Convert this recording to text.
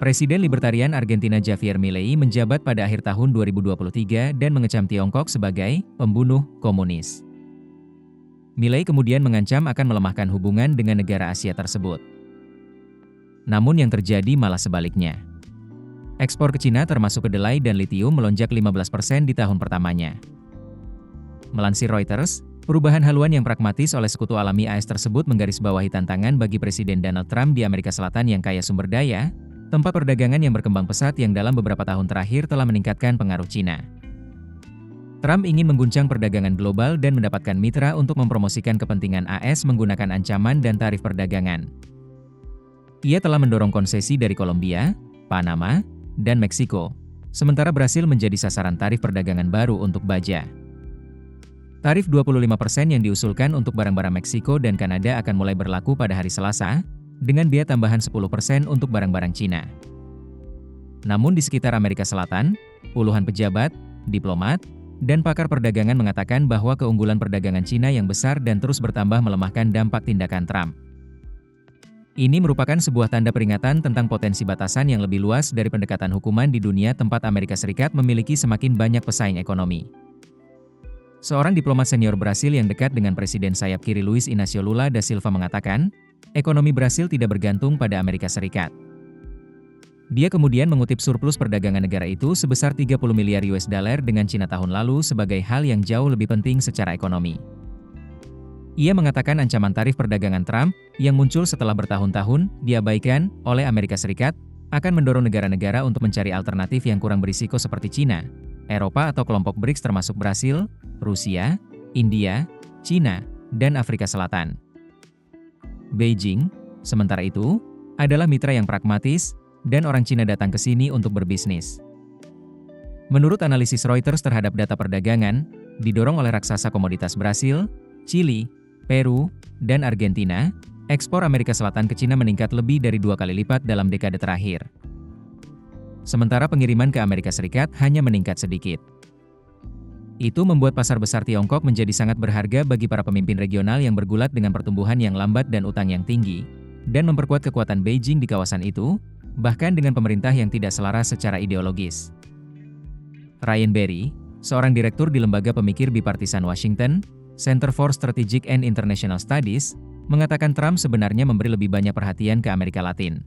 Presiden Libertarian Argentina Javier Milei menjabat pada akhir tahun 2023 dan mengecam Tiongkok sebagai pembunuh komunis. Milei kemudian mengancam akan melemahkan hubungan dengan negara Asia tersebut. Namun yang terjadi malah sebaliknya. Ekspor ke Cina termasuk kedelai dan litium melonjak 15% di tahun pertamanya. Melansir Reuters, perubahan haluan yang pragmatis oleh sekutu alami AS tersebut menggarisbawahi tantangan bagi Presiden Donald Trump di Amerika Selatan yang kaya sumber daya, tempat perdagangan yang berkembang pesat yang dalam beberapa tahun terakhir telah meningkatkan pengaruh Cina. Trump ingin mengguncang perdagangan global dan mendapatkan mitra untuk mempromosikan kepentingan AS menggunakan ancaman dan tarif perdagangan. Ia telah mendorong konsesi dari Kolombia, Panama, dan Meksiko, sementara Brasil menjadi sasaran tarif perdagangan baru untuk baja. Tarif 25% yang diusulkan untuk barang-barang Meksiko dan Kanada akan mulai berlaku pada hari Selasa, dengan biaya tambahan 10% untuk barang-barang Cina. Namun di sekitar Amerika Selatan, puluhan pejabat, diplomat, dan pakar perdagangan mengatakan bahwa keunggulan perdagangan Cina yang besar dan terus bertambah melemahkan dampak tindakan Trump. Ini merupakan sebuah tanda peringatan tentang potensi batasan yang lebih luas dari pendekatan hukuman di dunia tempat Amerika Serikat memiliki semakin banyak pesaing ekonomi. Seorang diplomat senior Brasil yang dekat dengan Presiden sayap kiri Luiz Inácio Lula da Silva mengatakan, ekonomi Brasil tidak bergantung pada Amerika Serikat. Dia kemudian mengutip surplus perdagangan negara itu sebesar 30 miliar US dollar dengan Cina tahun lalu sebagai hal yang jauh lebih penting secara ekonomi. Ia mengatakan ancaman tarif perdagangan Trump, yang muncul setelah bertahun-tahun diabaikan oleh Amerika Serikat, akan mendorong negara-negara untuk mencari alternatif yang kurang berisiko seperti Cina, Eropa atau kelompok BRICS termasuk Brasil, Rusia, India, Cina, dan Afrika Selatan. Beijing, sementara itu, adalah mitra yang pragmatis, dan orang Cina datang ke sini untuk berbisnis. Menurut analisis Reuters terhadap data perdagangan, didorong oleh raksasa komoditas Brasil, Chili, Peru, dan Argentina, ekspor Amerika Selatan ke Cina meningkat lebih dari 2 kali lipat dalam dekade terakhir. Sementara pengiriman ke Amerika Serikat hanya meningkat sedikit. Itu membuat pasar besar Tiongkok menjadi sangat berharga bagi para pemimpin regional yang bergulat dengan pertumbuhan yang lambat dan utang yang tinggi, dan memperkuat kekuatan Beijing di kawasan itu, bahkan dengan pemerintah yang tidak selaras secara ideologis. Ryan Berry, seorang direktur di lembaga pemikir bipartisan Washington, Center for Strategic and International Studies, mengatakan Trump sebenarnya memberi lebih banyak perhatian ke Amerika Latin.